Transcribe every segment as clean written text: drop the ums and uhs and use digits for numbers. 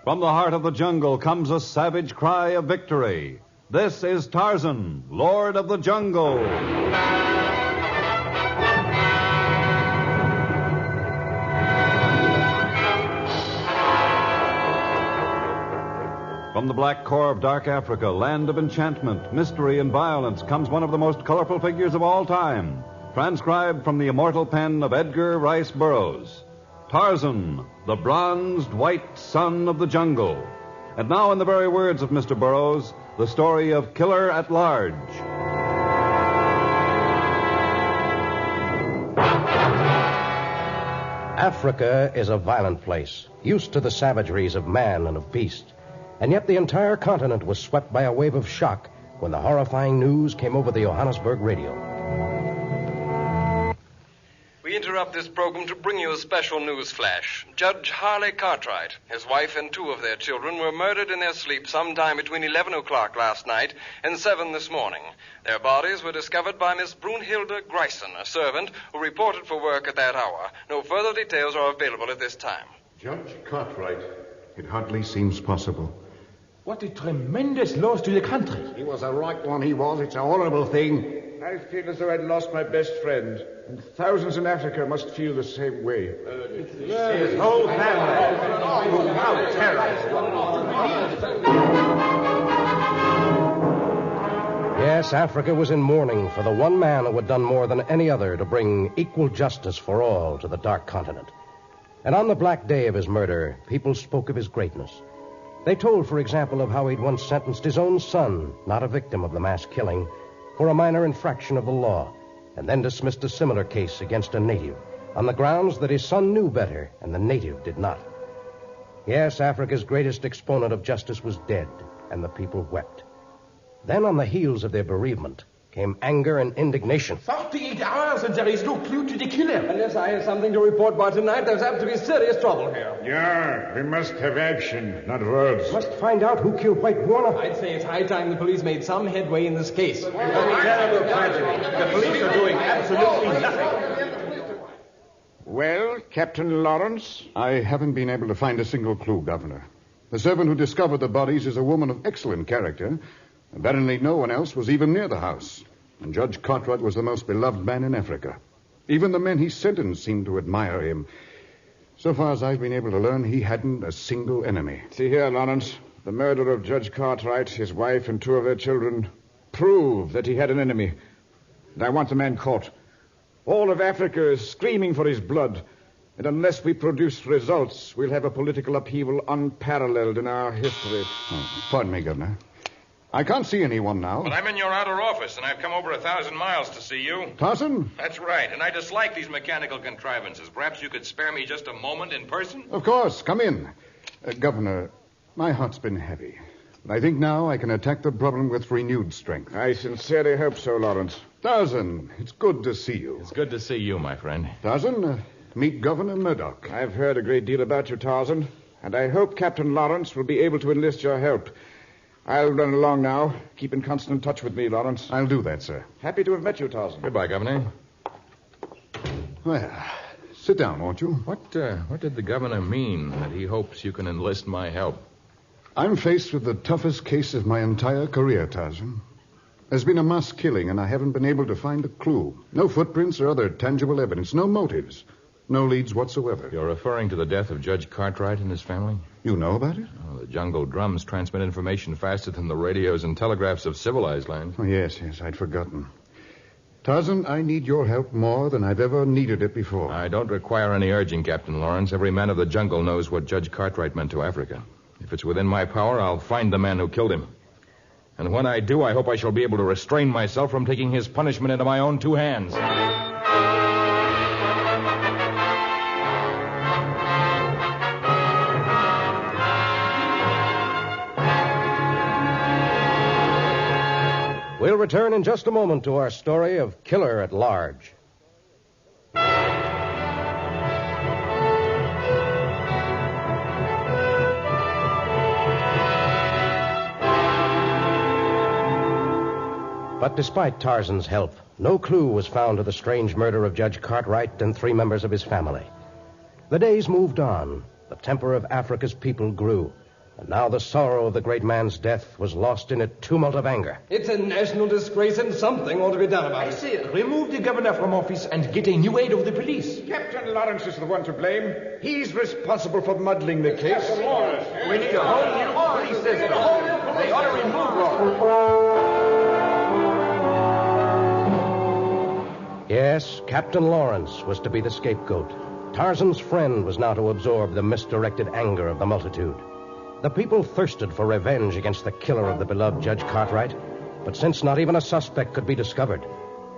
From the heart of the jungle comes a savage cry of victory. This is Tarzan, Lord of the Jungle. From the black core of dark Africa, land of enchantment, mystery, and violence, comes one of the most colorful figures of all time, transcribed from the immortal pen of Edgar Rice Burroughs. Tarzan, the bronzed white son of the jungle. And now, in the very words of Mr. Burroughs, the story of Killer at Large. Africa is a violent place, used to the savageries of man and of beast. And yet the entire continent was swept by a wave of shock when the horrifying news came over the Johannesburg radio. We interrupt this program to bring you a special news flash. Judge Harley Cartwright, his wife, and 2 of their children were murdered in their sleep sometime between 11 o'clock last night and 7 this morning. Their bodies were discovered by Miss Brunhilde Grayson, a servant who reported for work at that hour. No further details are available at this time. Judge Cartwright, it hardly seems possible. What a tremendous loss to the country. He was a right one, he was. It's a horrible thing. I feel as though I'd lost my best friend. And thousands in Africa must feel the same way. His whole family. Oh, how terrible. Yes, Africa was in mourning for the one man who had done more than any other to bring equal justice for all to the dark continent. And on the black day of his murder, people spoke of his greatness. They told, for example, of how he'd once sentenced his own son, not a victim of the mass killing, for a minor infraction of the law, and then dismissed a similar case against a native on the grounds that his son knew better and the native did not. Yes, Africa's greatest exponent of justice was dead, and the people wept. Then, on the heels of their bereavement, came anger and indignation. 48 hours and there is no clue to the killer. Unless I have something to report by tonight, there's apt to be serious trouble here. Yeah, we must have action, not words. Must find out who killed White Warner. I'd say it's high time the police made some headway in this case. Terrible tragedy. The police are doing absolutely nothing. Well, Captain Lawrence? I haven't been able to find a single clue, Governor. The servant who discovered the bodies is a woman of excellent character. Apparently no one else was even near the house. And Judge Cartwright was the most beloved man in Africa. Even the men he sentenced seemed to admire him. So far as I've been able to learn, he hadn't a single enemy. See here, Lawrence. The murder of Judge Cartwright, his wife, and 2 of their children prove that he had an enemy. And I want the man caught. All of Africa is screaming for his blood. And unless we produce results, we'll have a political upheaval unparalleled in our history. Oh, pardon me, Governor. I can't see anyone now. But I'm in your outer office, and I've come over 1,000 miles to see you. Tarzan? That's right, and I dislike these mechanical contrivances. Perhaps you could spare me just a moment in person? Of course. Come in. Governor, my heart's been heavy. But I think now I can attack the problem with renewed strength. I sincerely hope so, Lawrence. Tarzan, it's good to see you. It's good to see you, my friend. Tarzan, meet Governor Murdoch. I've heard a great deal about you, Tarzan, and I hope Captain Lawrence will be able to enlist your help. I'll run along now. Keep in constant touch with me, Lawrence. I'll do that, sir. Happy to have met you, Tarzan. Goodbye, Governor. Well, sit down, won't you? What did the governor mean that he hopes you can enlist my help? I'm faced with the toughest case of my entire career, Tarzan. There's been a mass killing, and I haven't been able to find a clue. No footprints or other tangible evidence. No motives. No leads whatsoever. You're referring to the death of Judge Cartwright and his family? You know about it? Oh, the jungle drums transmit information faster than the radios and telegraphs of civilized lands. Oh, yes, I'd forgotten. Tarzan, I need your help more than I've ever needed it before. I don't require any urging, Captain Lawrence. Every man of the jungle knows what Judge Cartwright meant to Africa. If it's within my power, I'll find the man who killed him. And when I do, I hope I shall be able to restrain myself from taking his punishment into my own 2 hands. We'll return in just a moment to our story of Killer at Large. But despite Tarzan's help, no clue was found to the strange murder of Judge Cartwright and 3 members of his family. The days moved on. The temper of Africa's people grew. And now the sorrow of the great man's death was lost in a tumult of anger. It's a national disgrace and something ought to be done about it. I say, remove the governor from office and get a new aid of the police. Captain Lawrence is the one to blame. He's responsible for muddling the case. We need a whole new police system. They ought to remove Lawrence. Yes, Captain Lawrence was to be the scapegoat. Tarzan's friend was now to absorb the misdirected anger of the multitude. The people thirsted for revenge against the killer of the beloved Judge Cartwright, but since not even a suspect could be discovered,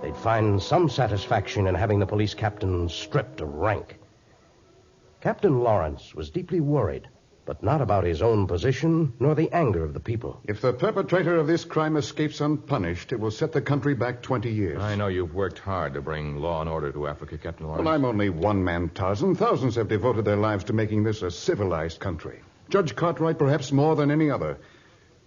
they'd find some satisfaction in having the police captain stripped of rank. Captain Lawrence was deeply worried, but not about his own position nor the anger of the people. If the perpetrator of this crime escapes unpunished, it will set the country back 20 years. I know you've worked hard to bring law and order to Africa, Captain Lawrence. Well, I'm only one man, Tarzan. Thousands have devoted their lives to making this a civilized country. Judge Cartwright perhaps more than any other.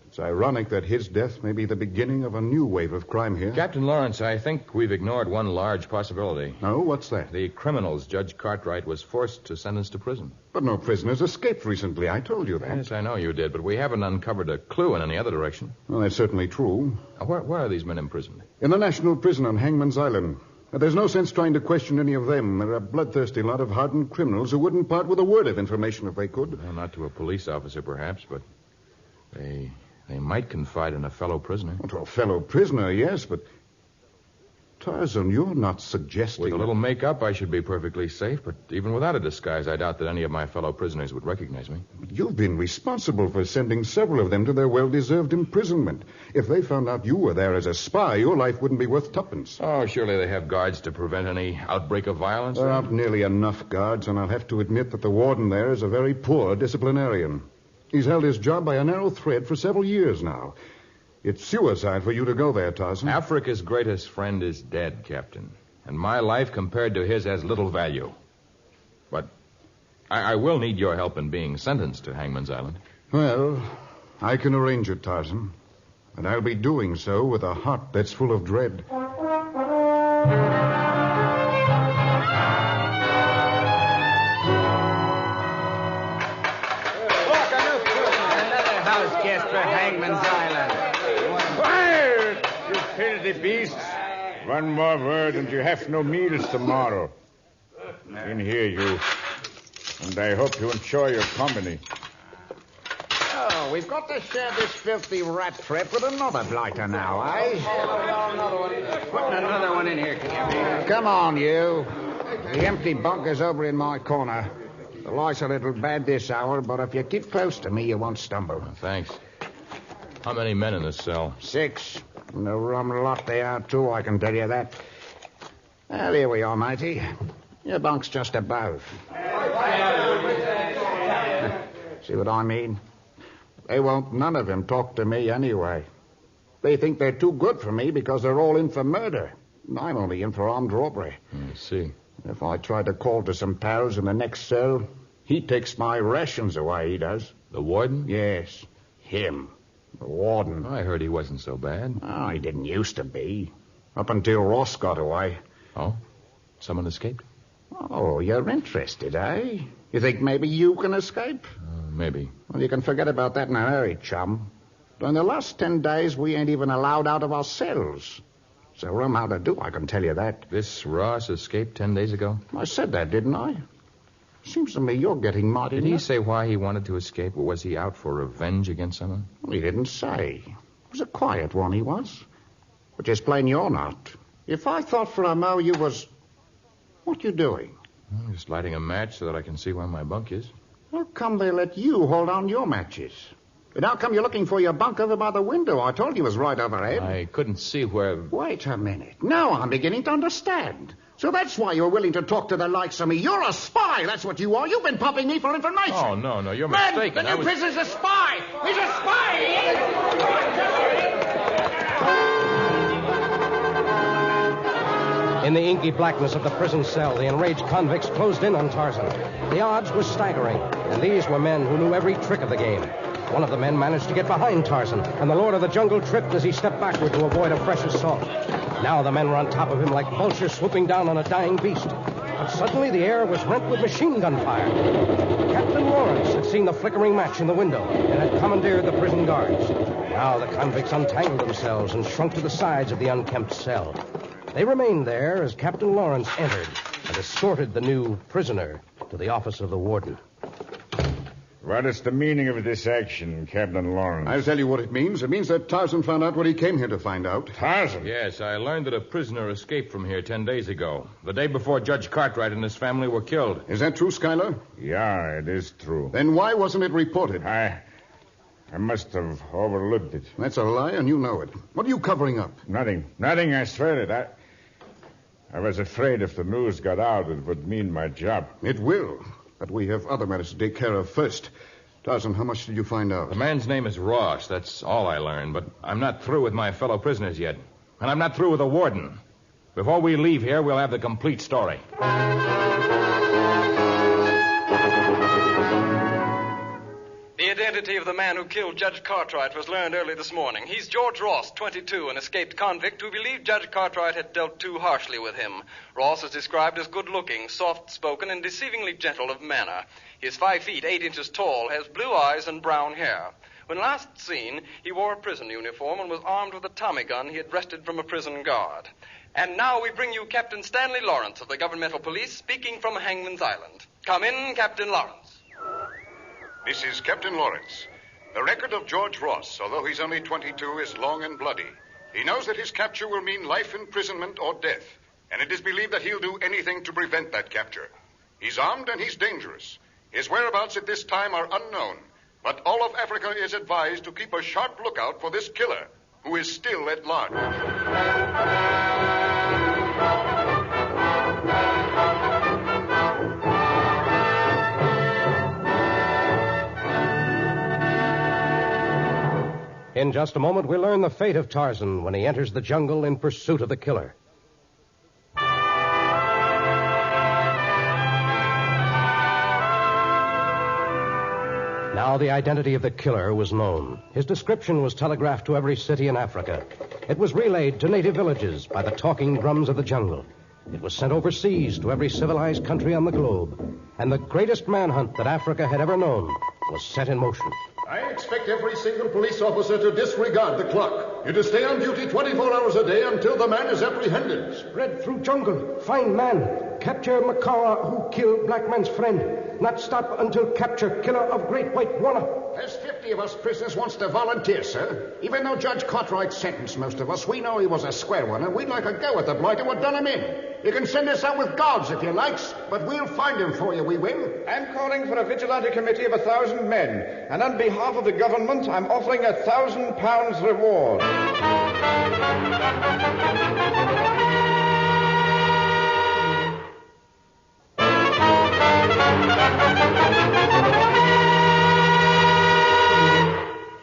It's ironic that his death may be the beginning of a new wave of crime here. Captain Lawrence, I think we've ignored one large possibility. No, what's that? The criminals Judge Cartwright was forced to sentence to prison. But no prisoners escaped recently. I told you that. Yes, I know you did, but we haven't uncovered a clue in any other direction. Well, that's certainly true. Where are these men imprisoned? In the National Prison on Hangman's Island. There's no sense trying to question any of them. They're a bloodthirsty lot of hardened criminals who wouldn't part with a word of information if they could. Well, not to a police officer, perhaps, but they might confide in a fellow prisoner. Well, to a fellow prisoner, yes, but... Tarzan, you're not suggesting... With a little make-up, I should be perfectly safe, but even without a disguise, I doubt that any of my fellow prisoners would recognize me. But you've been responsible for sending several of them to their well-deserved imprisonment. If they found out you were there as a spy, your life wouldn't be worth tuppence. Oh, surely they have guards to prevent any outbreak of violence? There aren't nearly enough guards, and I'll have to admit that the warden there is a very poor disciplinarian. He's held his job by a narrow thread for several years now. It's suicide for you to go there, Tarzan. Africa's greatest friend is dead, Captain. And my life compared to his has little value. But I will need your help in being sentenced to Hangman's Island. Well, I can arrange it, Tarzan. And I'll be doing so with a heart that's full of dread. Another house guest for Hangman's Island. Quiet, you filthy beasts. One more word and you have no meals tomorrow. In here, you. And I hope you enjoy your company. Oh, we've got to share this filthy rat trap with another blighter now, eh? Putting another one in here, can you? Come on, you. The empty bunker's over in my corner. The light's a little bad this hour, but if you keep close to me, you won't stumble. Thanks. How many men in this cell? 6. And a rum lot they are, too, I can tell you that. Well, here we are, matey. Your bunk's just above. See what I mean? They won't none of them talk to me anyway. They think they're too good for me because they're all in for murder. I'm only in for armed robbery. I see. If I try to call to some pals in the next cell, he takes my rations away, he does. The warden? Yes, him. The warden. I heard he wasn't so bad. Oh, he didn't used to be. Up until Ross got away. Oh? Someone escaped? Oh, you're interested, eh? You think maybe you can escape? Maybe. Well, you can forget about that in a hurry, chum. During the last 10 days, we ain't even allowed out of our cells. It's a rum how to do, I can tell you that. This Ross escaped 10 days ago? I said that, didn't I? Seems to me you're getting mighty... Did he say why he wanted to escape, or was he out for revenge against someone? Well, he didn't say. It was a quiet one, he was. But it's plain you're not. If I thought for a mo you was... What you doing? I'm just lighting a match so that I can see where my bunk is. How come they let you hold on your matches? And how come you're looking for your bunk over by the window? I told you it was right overhead. I couldn't see where... Wait a minute. Now I'm beginning to understand. So that's why you're willing to talk to the likes of me. You're a spy, that's what you are. You've been pumping me for information. Oh, no, you're Man, mistaken. the new prisoner's a spy. He's a spy, he is. In the inky blackness of the prison cell, the enraged convicts closed in on Tarzan. The odds were staggering, and these were men who knew every trick of the game. One of the men managed to get behind Tarzan, and the Lord of the Jungle tripped as he stepped backward to avoid a fresh assault. Now the men were on top of him like vultures swooping down on a dying beast. But suddenly the air was rent with machine gun fire. Captain Lawrence had seen the flickering match in the window and had commandeered the prison guards. Now the convicts untangled themselves and shrunk to the sides of the unkempt cell. They remained there as Captain Lawrence entered and escorted the new prisoner to the office of the warden. What is the meaning of this action, Captain Lawrence? I'll tell you what it means. It means that Tarzan found out what he came here to find out. Tarzan? Yes, I learned that a prisoner escaped from here 10 days ago, the day before Judge Cartwright and his family were killed. Is that true, Schuyler? Yeah, it is true. Then why wasn't it reported? I must have overlooked it. That's a lie, and you know it. What are you covering up? Nothing, I swear it. I was afraid if the news got out, it would mean my job. It will. But we have other matters to take care of first. Tarzan, how much did you find out? The man's name is Ross. That's all I learned. But I'm not through with my fellow prisoners yet. And I'm not through with the warden. Before we leave here, we'll have the complete story. The identity of the man who killed Judge Cartwright was learned early this morning. He's George Ross, 22, an escaped convict who believed Judge Cartwright had dealt too harshly with him. Ross is described as good-looking, soft-spoken, and deceivingly gentle of manner. He is 5 feet 8 inches tall, has blue eyes and brown hair. When last seen, he wore a prison uniform and was armed with a Tommy gun he had wrested from a prison guard. And now we bring you Captain Stanley Lawrence of the Governmental Police, speaking from Hangman's Island. Come in, Captain Lawrence. This is Captain Lawrence. The record of George Ross, although he's only 22, is long and bloody. He knows that his capture will mean life imprisonment or death, and it is believed that he'll do anything to prevent that capture. He's armed and he's dangerous. His whereabouts at this time are unknown, but all of Africa is advised to keep a sharp lookout for this killer, who is still at large. In just a moment, we'll learn the fate of Tarzan when he enters the jungle in pursuit of the killer. Now the identity of the killer was known. His description was telegraphed to every city in Africa. It was relayed to native villages by the talking drums of the jungle. It was sent overseas to every civilized country on the globe. And the greatest manhunt that Africa had ever known was set in motion. I expect every single police officer to disregard the clock. You're to stay on duty 24 hours a day until the man is apprehended. Spread through jungle. Find man. Capture Makawa, who killed black man's friend. Not stop until capture killer of Great White Warner. There's 50 of us prisoners wants to volunteer, sir. Even though Judge Cartwright sentenced most of us, we know he was a square one, and we'd like a go at the blighter what done him in. You can send us out with guards if you likes, but we'll find him for you, we will. I'm calling for a vigilante committee of 1,000 men, and on behalf of the government, I'm offering £1,000 reward.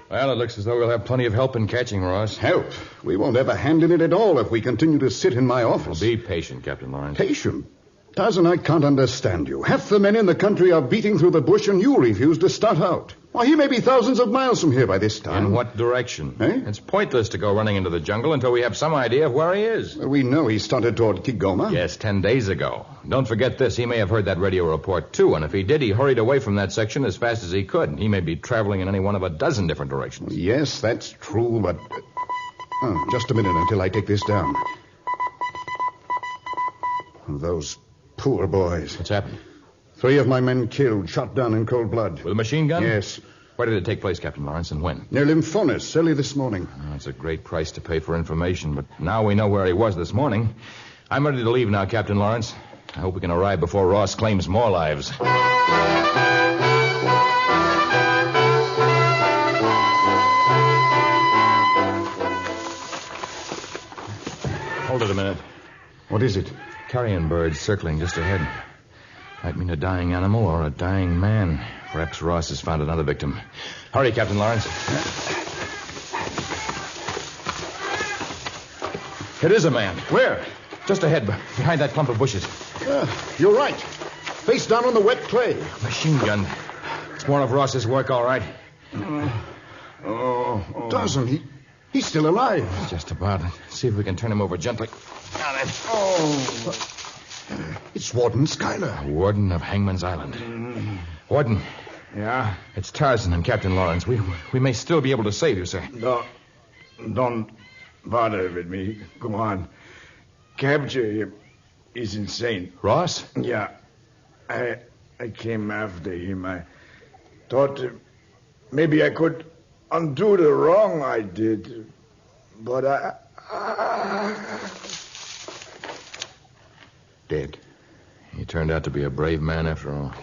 Well, it looks as though we'll have plenty of help in catching Ross. Help? We won't have a hand in it at all if we continue to sit in my office. Well, be patient, Captain Lawrence. Patient? Tarzan, I can't understand you. Half the men in the country are beating through the bush, and you refuse to start out. Why, he may be thousands of miles from here by this time. In what direction? Eh? It's pointless to go running into the jungle until we have some idea of where he is. Well, we know he started toward Kigoma. Yes, 10 days ago. Don't forget this. He may have heard that radio report, too, and if he did, he hurried away from that section as fast as he could. He may be traveling in any one of a dozen different directions. Yes, that's true, but... Oh, just a minute until I take this down. Those poor boys. What's happened? 3 of my men killed, shot down in cold blood. With a machine gun? Yes. Where did it take place, Captain Lawrence, and when? Near Lymphonis, early this morning. Oh, it's a great price to pay for information, but now we know where he was this morning. I'm ready to leave now, Captain Lawrence. I hope we can arrive before Ross claims more lives. Hold it a minute. What is it? Carrion birds circling just ahead. Might mean a dying animal or a dying man. Perhaps Ross has found another victim. Hurry, Captain Lawrence. It is a man. Where? Just ahead, behind that clump of bushes. You're right. Face down on the wet clay. Machine gun. It's more of Ross's work, all right. Tarzan, he He's still alive. Just about. See if we can turn him over gently. Now then. Oh. It's Warden Schuyler. Warden of Hangman's Island. Warden. Yeah? It's Tarzan and Captain Lawrence. We may still be able to save you, sir. Don't bother with me. Go on. Capture him. He's insane. Ross? Yeah. I came after him. I thought maybe I could undo the wrong I did. But Dead. He turned out to be a brave man after all.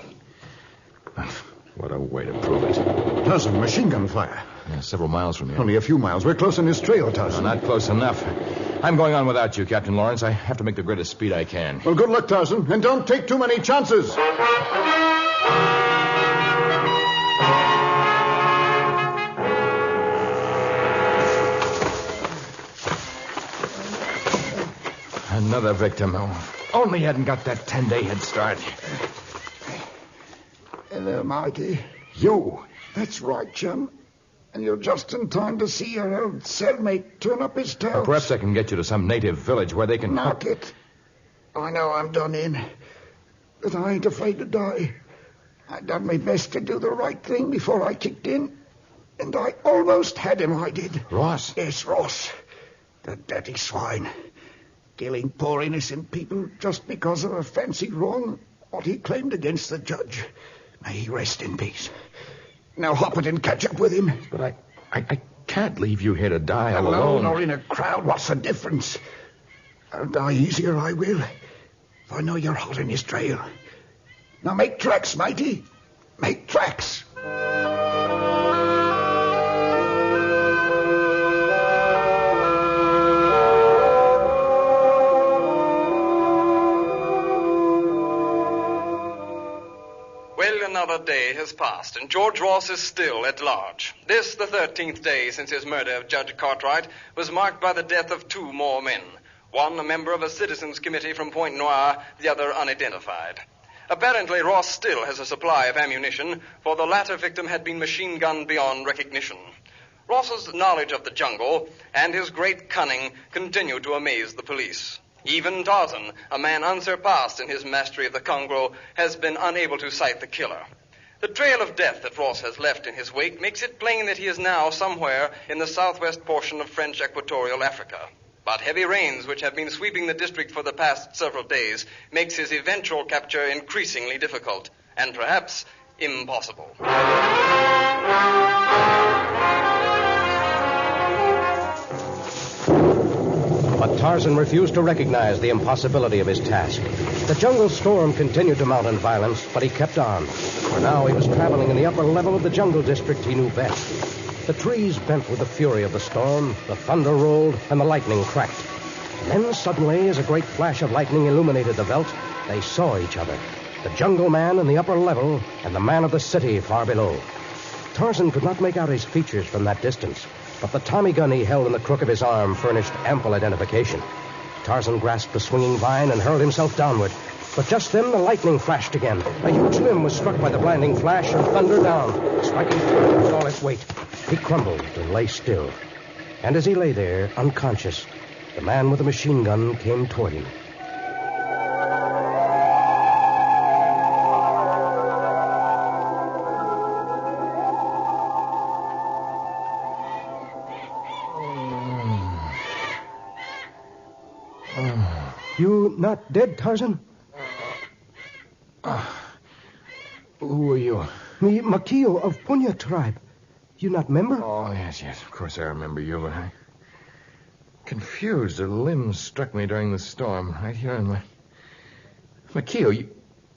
What a way to prove it. Tarzan, machine gun fire. Yeah, several miles from here. Only a few miles. We're close on his trail, Tarzan. Not close enough. I'm going on without you, Captain Lawrence. I have to make the greatest speed I can. Well, good luck, Tarzan. And don't take too many chances. Another victim. Oh, only he hadn't got that 10-day head start. Hello, Mikey. You. That's right, chum. And you're just in time to see your old cellmate turn up his toes. Or perhaps I can get you to some native village where they can... Knock it. I know I'm done in. But I ain't afraid to die. I done my best to do the right thing before I kicked in. And I almost had him, I did. Ross? Yes, Ross. The dirty swine. Killing poor innocent people just because of a fancy wrong what he claimed against the judge. May he rest in peace. Now hop it and catch up with him. But I can't leave you here to die all alone. Or in a crowd, what's the difference? I'll die easier, I will. If I know you're hot in his trail. Now make tracks, matey. Make tracks. Another day has passed, and George Ross is still at large. This, the 13th day since his murder of Judge Cartwright, was marked by the death of 2 more men. One a member of a citizens' committee from Point Noir, the other unidentified. Apparently, Ross still has a supply of ammunition, for the latter victim had been machine-gunned beyond recognition. Ross's knowledge of the jungle and his great cunning continue to amaze the police. Even Tarzan, a man unsurpassed in his mastery of the Congo, has been unable to sight the killer. The trail of death that Ross has left in his wake makes it plain that he is now somewhere in the southwest portion of French Equatorial Africa. But heavy rains which have been sweeping the district for the past several days makes his eventual capture increasingly difficult, and perhaps impossible. But Tarzan refused to recognize the impossibility of his task. The jungle storm continued to mount in violence, but he kept on. For now he was traveling in the upper level of the jungle district he knew best. The trees bent with the fury of the storm, the thunder rolled, and the lightning cracked. And then suddenly, as a great flash of lightning illuminated the veldt, they saw each other. The jungle man in the upper level and the man of the city far below. Tarzan could not make out his features from that distance, but the Tommy gun he held in the crook of his arm furnished ample identification. Tarzan grasped the swinging vine and hurled himself downward. But just then the lightning flashed again. A huge limb was struck by the blinding flash and thundered down, striking Tarzan with all its weight. He crumbled and lay still. And as he lay there, unconscious, the man with the machine gun came toward him. You not dead, Tarzan? Who are you? Me, Makio of Punya tribe. You not member? Oh, yes. Of course I remember you, but I... confused. A limb struck me during the storm, right here on my... Makio,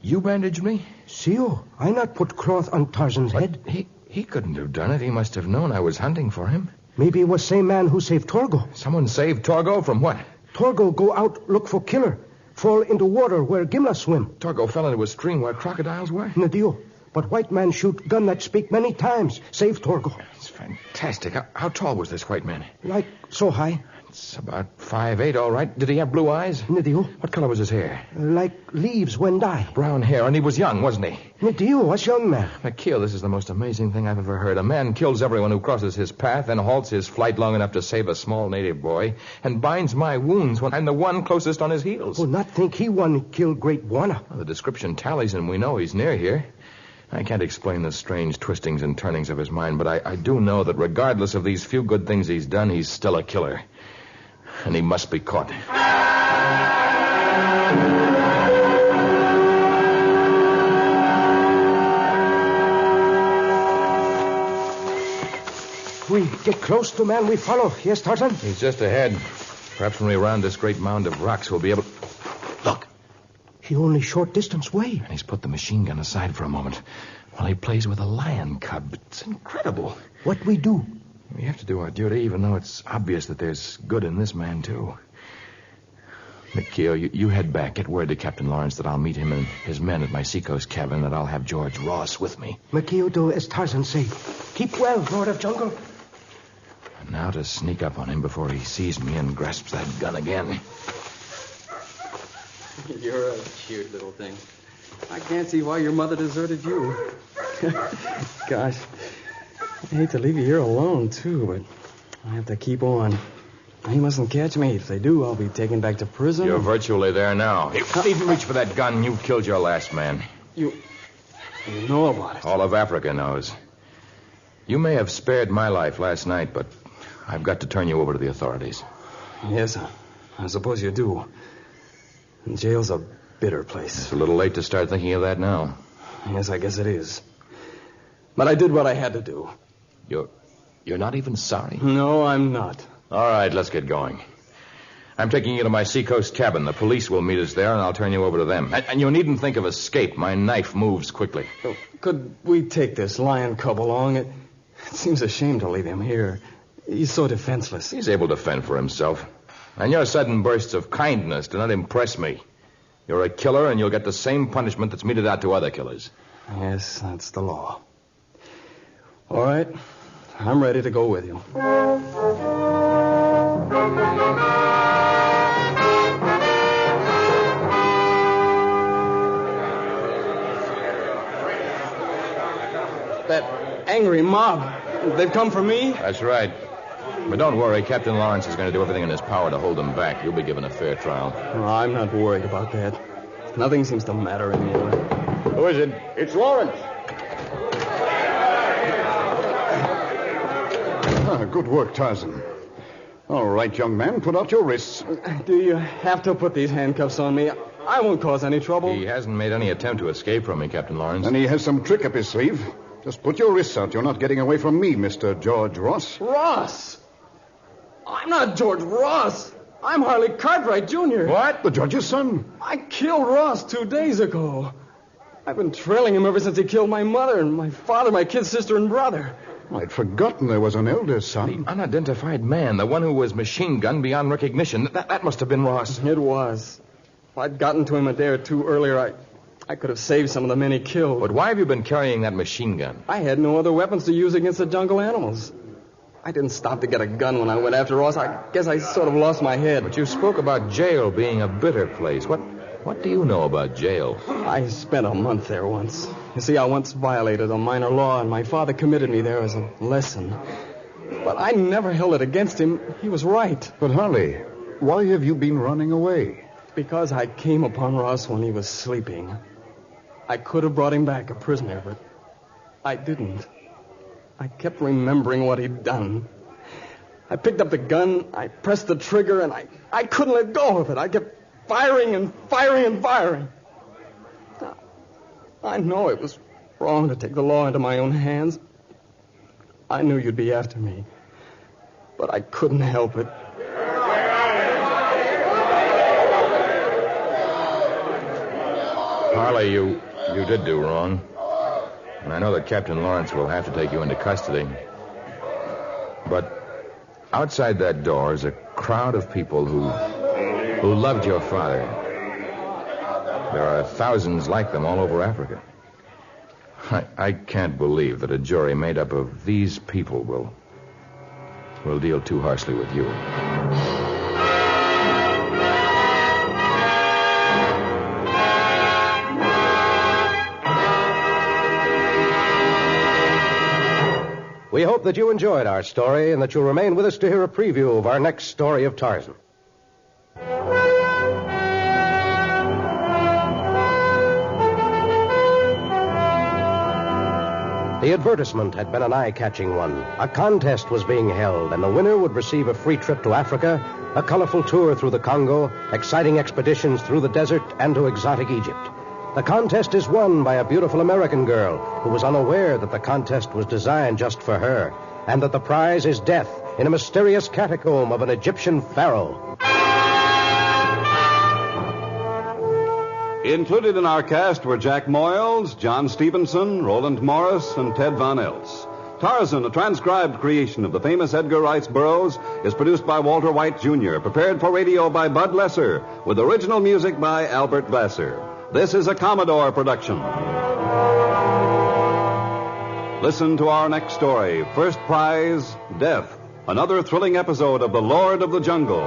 you bandaged me? Sio, I not put cloth on Tarzan's head. He couldn't have done it. He must have known I was hunting for him. Maybe it was same man who saved Torgo. Someone saved Torgo from what? Torgo go out, look for killer. Fall into water where Gimla swim. Torgo fell into a stream where crocodiles were? Nadio. But white man shoot gun that speak many times. Save Torgo. It's fantastic. How tall was this white man? Like so high. It's about 5'8", all right. Did he have blue eyes? Nidio. What color was his hair? Like leaves when die. Brown hair, and he was young, wasn't he? Nidio was young man. McKeel, this is the most amazing thing I've ever heard. A man kills everyone who crosses his path and halts his flight long enough to save a small native boy and binds my wounds when I'm the one closest on his heels. Oh, not think he one killed Great Buana. Well, the description tallies, and we know he's near here. I can't explain the strange twistings and turnings of his mind, but I do know that regardless of these few good things he's done, he's still a killer. And he must be caught. We get close to man we follow. Yes, Tarzan? He's just ahead. Perhaps when we round this great mound of rocks, we'll be able... Look. He only short distance away. And he's put the machine gun aside for a moment while he plays with a lion cub. It's incredible. What we do? We have to do our duty, even though it's obvious that there's good in this man, too. McKeel, you head back. Get word to Captain Lawrence that I'll meet him and his men at my seacoast cabin, that I'll have George Ross with me. McKeel do as Tarzan say. Keep well, Lord of Jungle. And now to sneak up on him before he sees me and grasps that gun again. You're a cute little thing. I can't see why your mother deserted you. Gosh, I hate to leave you here alone, too, but I have to keep on. They mustn't catch me. If they do, I'll be taken back to prison. You're virtually there now. Hey, even reach for that gun. You killed your last man. You know about it. All of Africa knows. You may have spared my life last night, but I've got to turn you over to the authorities. Yes, I suppose you do. Jail's a bitter place. It's a little late to start thinking of that now. Yes, I guess it is. But I did what I had to do. You're not even sorry? No, I'm not. All right, let's get going. I'm taking you to my seacoast cabin. The police will meet us there, and I'll turn you over to them. And you needn't think of escape. My knife moves quickly. Oh, could we take this lion cub along? It seems a shame to leave him here. He's so defenseless. He's able to fend for himself. And your sudden bursts of kindness do not impress me. You're a killer, and you'll get the same punishment that's meted out to other killers. Yes, that's the law. All right. I'm ready to go with you. That angry mob, they've come for me? That's right. But don't worry, Captain Lawrence is going to do everything in his power to hold them back. You'll be given a fair trial. Oh, I'm not worried about that. Nothing seems to matter anymore. Who is it? It's Lawrence. Good work, Tarzan. All right, young man, put out your wrists. Do you have to put these handcuffs on me? I won't cause any trouble. He hasn't made any attempt to escape from me, Captain Lawrence. And he has some trick up his sleeve. Just put your wrists out. You're not getting away from me, Mr. George Ross. Ross? I'm not George Ross. I'm Harley Cartwright, Jr. What? The judge's son? I killed Ross 2 days ago. I've been trailing him ever since he killed my mother and my father, my kid sister, and brother. I'd forgotten there was an elder son. The unidentified man, the one who was machine-gunned beyond recognition. That must have been Ross. It was. If I'd gotten to him a day or two earlier, I could have saved some of the men he killed. But why have you been carrying that machine gun? I had no other weapons to use against the jungle animals. I didn't stop to get a gun when I went after Ross. I guess I sort of lost my head. But you spoke about jail being a bitter place. What do you know about jail? I spent a month there once. You see, I once violated a minor law, and my father committed me there as a lesson. But I never held it against him. He was right. But, Harley, why have you been running away? Because I came upon Ross when he was sleeping. I could have brought him back a prisoner, but I didn't. I kept remembering what he'd done. I picked up the gun, I pressed the trigger, and I couldn't let go of it. I kept firing and firing and firing. I know it was wrong to take the law into my own hands. I knew you'd be after me, but I couldn't help it. Harley, you did do wrong. And I know that Captain Lawrence will have to take you into custody. But outside that door is a crowd of people who loved your father. There are thousands like them all over Africa. I can't believe that a jury made up of these people will deal too harshly with you. We hope that you enjoyed our story and that you'll remain with us to hear a preview of our next story of Tarzan. The advertisement had been an eye-catching one. A contest was being held, and the winner would receive a free trip to Africa, a colorful tour through the Congo, exciting expeditions through the desert, and to exotic Egypt. The contest is won by a beautiful American girl who was unaware that the contest was designed just for her, and that the prize is death in a mysterious catacomb of an Egyptian pharaoh. Included in our cast were Jack Moyles, John Stevenson, Roland Morris, and Ted Von Els. Tarzan, a transcribed creation of the famous Edgar Rice Burroughs, is produced by Walter White, Jr., prepared for radio by Bud Lesser, with original music by Albert Vassar. This is a Commodore production. Listen to our next story, First Prize, Death, another thrilling episode of The Lord of the Jungle.